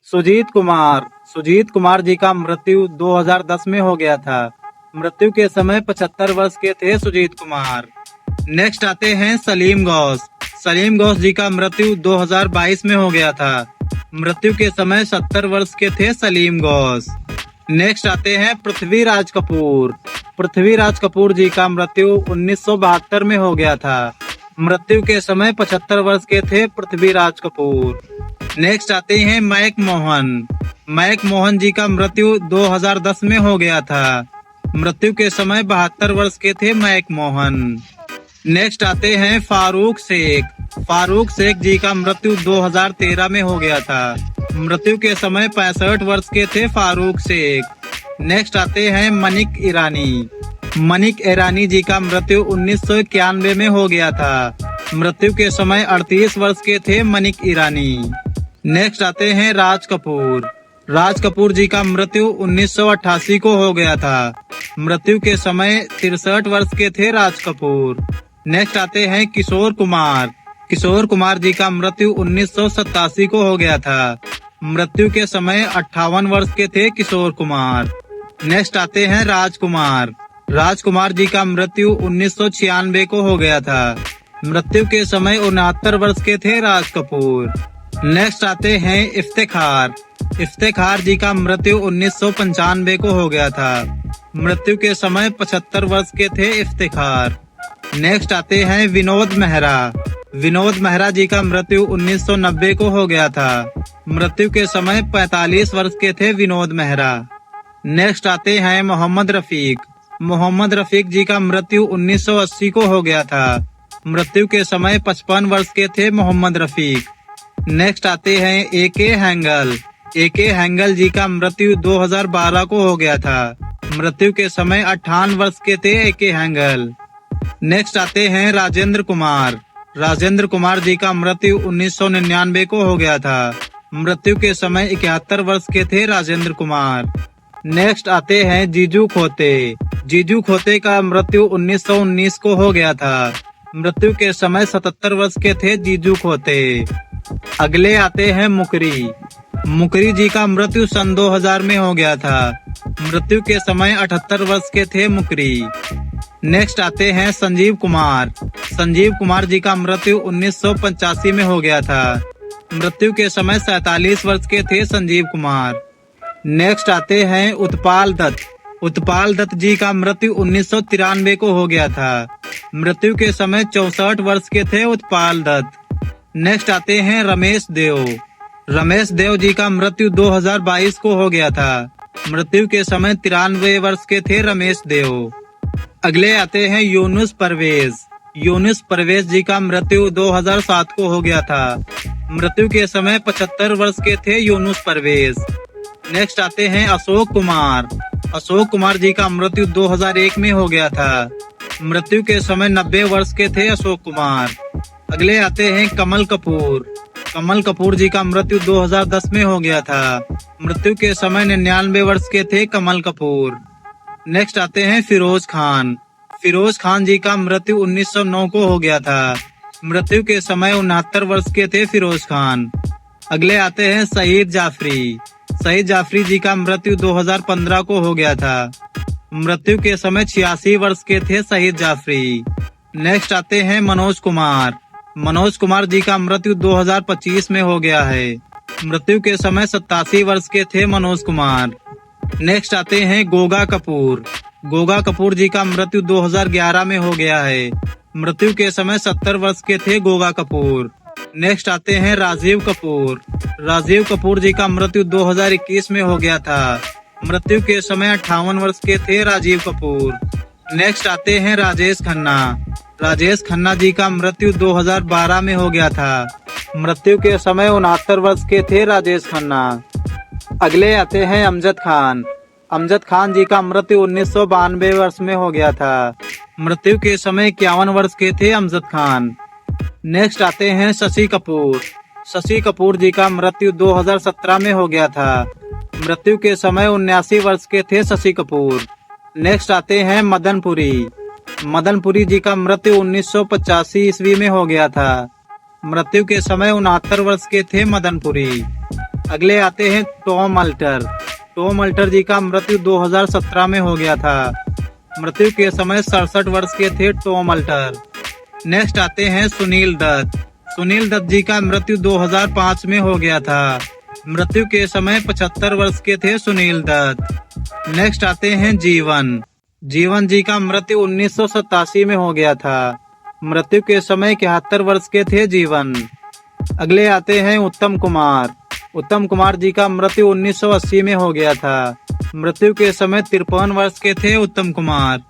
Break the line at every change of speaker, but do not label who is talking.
सुजीत कुमार जी का मृत्यु 2010 में हो गया था। मृत्यु के समय 75 वर्ष के थे सुजीत कुमार। नेक्स्ट आते हैं सलीम गौस जी का मृत्यु 2022 में हो गया था। मृत्यु के समय 70 वर्ष के थे सलीम गौस। नेक्स्ट आते हैं पृथ्वी राज कपूर जी का मृत्यु 1972 में हो गया था। मृत्यु के समय 75 वर्ष के थे पृथ्वी राज कपूर। नेक्स्ट आते हैं मैक मोहन जी का मृत्यु 2010 में हो गया था। मृत्यु के समय 72 वर्ष के थे मैक मोहन। नेक्स्ट आते हैं फारूक शेख जी का मृत्यु 2013 में हो गया था। मृत्यु के समय 65 वर्ष के थे फारूक शेख। नेक्स्ट आते हैं मनिक ईरानी जी का मृत्यु 1991 में हो गया था। मृत्यु के समय 38 वर्ष के थे मनिक ईरानी। नेक्स्ट आते हैं राज कपूर जी का मृत्यु 1988 को हो गया था। मृत्यु के समय 63 वर्ष के थे राज कपूर। नेक्स्ट आते हैं किशोर कुमार जी का मृत्यु 1987 को हो गया था। मृत्यु के समय 58 वर्ष के थे किशोर कुमार। नेक्स्ट आते हैं राजकुमार जी का मृत्यु 1996 को हो गया था। मृत्यु के समय 69 वर्ष के थे राज कपूर। नेक्स्ट आते हैं इफ्तेखार जी का मृत्यु 1995 को हो गया था। मृत्यु के समय 75 वर्ष के थे इफ्तेखार। नेक्स्ट आते हैं विनोद मेहरा जी का मृत्यु 1990 को हो गया था। मृत्यु के समय 45 वर्ष के थे विनोद मेहरा। नेक्स्ट आते हैं मोहम्मद रफीक जी का मृत्यु 1980 को हो गया था। मृत्यु के समय 55 वर्ष के थे मोहम्मद रफीक। नेक्स्ट आते हैं एके हैंगल जी का मृत्यु 2012 को हो गया था। मृत्यु के समय 58 वर्ष के थे एके हैंगल। नेक्स्ट आते हैं राजेंद्र कुमार जी का मृत्यु 1999 को हो गया था। मृत्यु के समय 71 वर्ष के थे राजेंद्र कुमार। नेक्स्ट आते हैं जीजू खोते का मृत्यु 1919 को हो गया था। मृत्यु के समय 77 वर्ष के थे जीजू खोते। अगले आते हैं मुकरी जी का मृत्यु सन 2000 में हो गया था। मृत्यु के समय 78 वर्ष के थे मुकरी। नेक्स्ट आते हैं संजीव कुमार जी का मृत्यु 1985 में हो गया था। मृत्यु के समय 47 वर्ष के थे संजीव कुमार। नेक्स्ट आते हैं उत्पाल दत्त जी का मृत्यु 1993 को हो गया था। मृत्यु के समय 64 वर्ष के थे उत्पाल दत्त। नेक्स्ट आते हैं रमेश देव जी का मृत्यु 2022 को हो गया था। मृत्यु के समय 93 वर्ष के थे रमेश देव। अगले आते हैं यूनुस परवेज जी का मृत्यु 2007 को हो गया था। मृत्यु के समय 75 वर्ष के थे यूनुस परवेज। नेक्स्ट आते हैं अशोक कुमार जी का मृत्यु 2001 में हो गया था। मृत्यु के समय 90 वर्ष के थे अशोक कुमार। अगले आते हैं कमल कपूर जी का मृत्यु 2010 में हो गया था। मृत्यु के समय 99 वर्ष के थे कमल कपूर। नेक्स्ट आते हैं फिरोज खान जी का मृत्यु 1909 को हो गया था। मृत्यु के समय 69 वर्ष के थे फिरोज खान। अगले आते हैं सईद जाफरी जी का मृत्यु 2015 को हो गया था। मृत्यु के समय 86 वर्ष के थे सईद जाफरी। नेक्स्ट आते हैं मनोज कुमार जी का मृत्यु 2025 में हो गया है। मृत्यु के समय 87 वर्ष के थे मनोज कुमार। नेक्स्ट आते हैं गोगा कपूर जी का मृत्यु 2011 में हो गया है। मृत्यु के समय 70 वर्ष के थे गोगा कपूर। नेक्स्ट आते हैं राजीव कपूर जी का मृत्यु 2021 में हो गया था। मृत्यु के समय 58 वर्ष के थे राजीव कपूर। नेक्स्ट आते हैं राजेश खन्ना जी का मृत्यु 2012 में हो गया था। मृत्यु के समय 69 वर्ष के थे राजेश खन्ना। अगले आते हैं अमजद खान जी का मृत्यु 1992 वर्ष में हो गया था। मृत्यु के समय 51 वर्ष के थे अमजद खान। नेक्स्ट आते हैं शशि कपूर जी का मृत्यु 2017 में हो गया था। मृत्यु के समय 79 वर्ष के थे शशि कपूर। नेक्स्ट आते हैं मदन पुरी जी का मृत्यु 1985 ईस्वी में हो गया था। मृत्यु के समय 69 वर्ष के थे मदन पुरी। अगले आते हैं टॉम अल्टर। टॉम अल्टर जी का मृत्यु 2017 में हो गया था। मृत्यु के समय 67 वर्ष के थे टॉम अल्टर। नेक्स्ट आते हैं सुनील दत्त। सुनील दत्त जी का मृत्यु 2005 में हो गया था। मृत्यु के समय 75 वर्ष के थे सुनील दत्त। नेक्स्ट आते हैं जीवन। जीवन जी का मृत्यु 1987 में हो गया था। मृत्यु के समय 71 वर्ष के थे जीवन। अगले आते हैं उत्तम कुमार। उत्तम कुमार जी का मृत्यु 1980 में हो गया था। मृत्यु के समय 53 वर्ष के थे उत्तम कुमार।